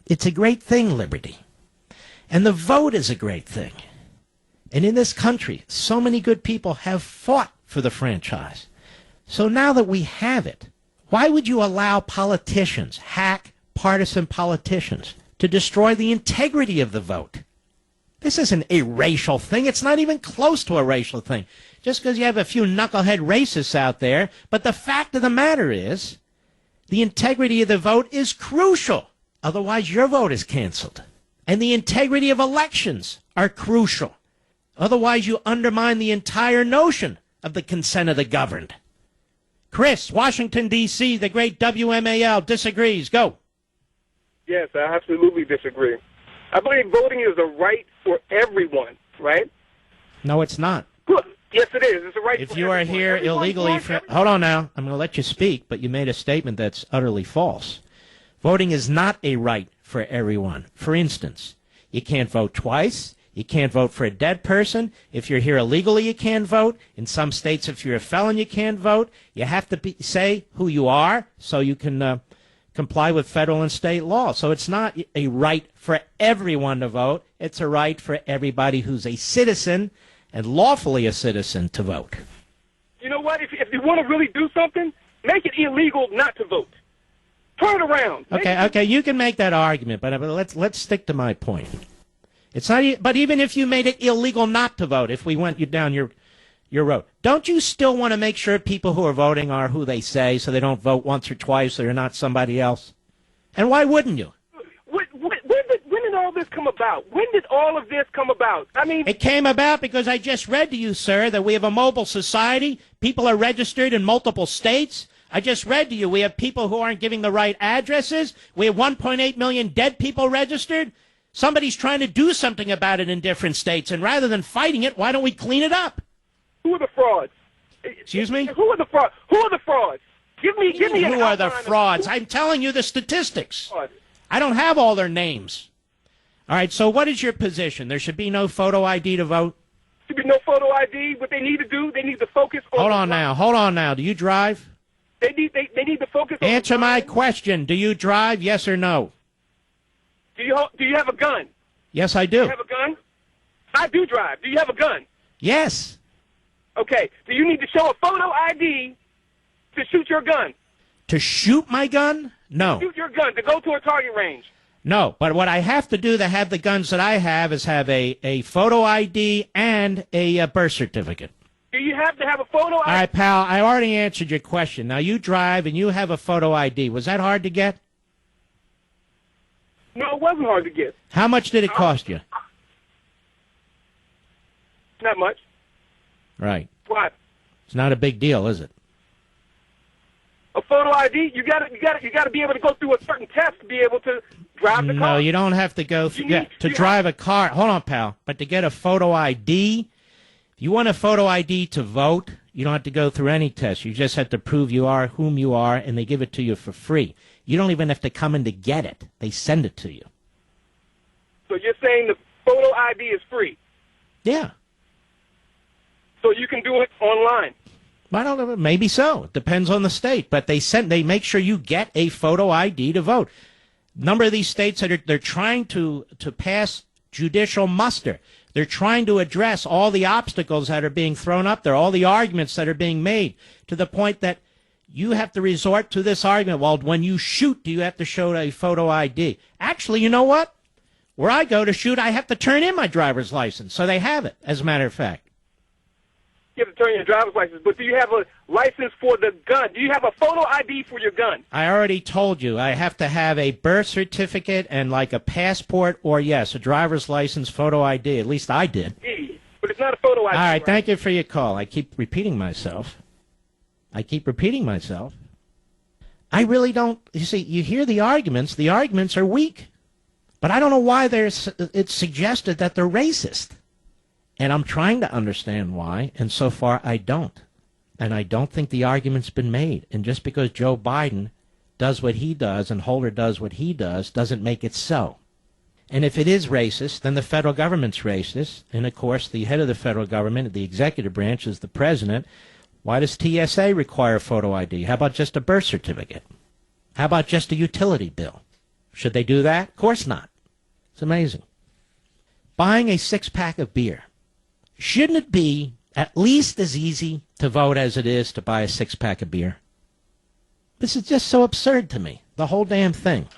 It's a great thing, liberty. And the vote is a great thing. And in this country, so many good people have fought for the franchise. So now that we have it, why would you allow politicians, hack partisan politicians, to destroy the integrity of the vote? This isn't a racial thing. It's not even close to a racial thing. Just because you have a few knucklehead racists out there. But the fact of the matter is, the integrity of the vote is crucial. Otherwise, your vote is canceled. And the integrity of elections are crucial. Otherwise, you undermine the entire notion of the consent of the governed. Chris, Washington, D.C., the great WMAL, disagrees. Go. Yes, I absolutely disagree. I believe voting is a right for everyone, right? No, it's not. Yes, it is. It's a right for everyone. If you are here illegally... Hold on now. I'm going to let you speak, but you made a statement that's utterly false. Voting is not a right for everyone. For instance, you can't vote twice. You can't vote for a dead person. If you're here illegally, you can't vote. In some states, if you're a felon, you can't vote. You have to say who you are so you can comply with federal and state law. So it's not a right for everyone to vote. It's a right for everybody who's a citizen and lawfully a citizen to vote. You know what? If you want to really do something, make it illegal not to vote. Turn it around. Okay, you can make that argument, but let's stick to my point. It's not. But even if you made it illegal not to vote, if we went you down your road, don't you still want to make sure people who are voting are who they say, so they don't vote once or twice, so they're not somebody else? And why wouldn't you? When did all this come about? When did all of this come about? I mean, it came about because I just read to you, sir, that we have a mobile society. People are registered in multiple states. I just read to you we have people who aren't giving the right addresses. We have 1.8 million dead people registered. Somebody's trying to do something about it in different states, and rather than fighting it, why don't we clean it up? Who are the frauds? Excuse me? Who are the frauds? Who are the frauds? Give me Who are the frauds? I'm telling you the statistics. I don't have all their names. All right, so what is your position? There should be no photo ID to vote? There should be no photo ID. What they need to do, they need to focus on... Hold on now. Do you drive? They need to focus on... Answer my question. Do you drive, yes or no? Do you have a gun? Yes, I do. Do you have a gun? I do drive. Do you have a gun? Yes. Okay. Do you need to show a photo ID to shoot your gun? To shoot my gun? No. To shoot your gun, to go to a target range. No, but what I have to do to have the guns that I have is have a photo ID and a birth certificate. Do you have to have a photo ID? All right, pal, I already answered your question. Now, you drive and you have a photo ID. Was that hard to get? No, it wasn't hard to get. How much did it cost you? Not much. Right. What? It's not a big deal, is it? A photo ID? You got to be able to go through a certain test to be able to drive the car. No, you don't have to go through to drive a car. Hold on, pal. But to get a photo ID, if you want a photo ID to vote, you don't have to go through any test. You just have to prove you are whom you are, and they give it to you for free. You don't even have to come in to get it. They send it to you. So you're saying the photo ID is free? Yeah. So you can do it online? I don't know. Maybe so. It depends on the state. But they make sure you get a photo ID to vote. A number of these states they're trying to pass judicial muster. They're trying to address all the obstacles that are being thrown up there, all the arguments that are being made, to the point that you have to resort to this argument. Well, when you shoot, do you have to show a photo ID? Actually, you know what? Where I go to shoot, I have to turn in my driver's license. So they have it, as a matter of fact. You have to turn in your driver's license, but do you have a license for the gun? Do you have a photo ID for your gun? I already told you. I have to have a birth certificate and like a passport or, yes, a driver's license, photo ID. At least I did. But it's not a photo ID. All right, thank you for your call. I keep repeating myself. I really don't. You see, you hear the arguments. The arguments are weak. But I don't know why it's suggested that they're racist. And I'm trying to understand why, and so far I don't. And I don't think the argument's been made. And just because Joe Biden does what he does and Holder does what he does doesn't make it so. And if it is racist, then the federal government's racist. And, of course, the head of the federal government, the executive branch, is the president. Why does TSA require photo ID? How about just a birth certificate? How about just a utility bill? Should they do that? Of course not. It's amazing. Buying a six-pack of beer. Shouldn't it be at least as easy to vote as it is to buy a six-pack of beer? This is just so absurd to me, the whole damn thing.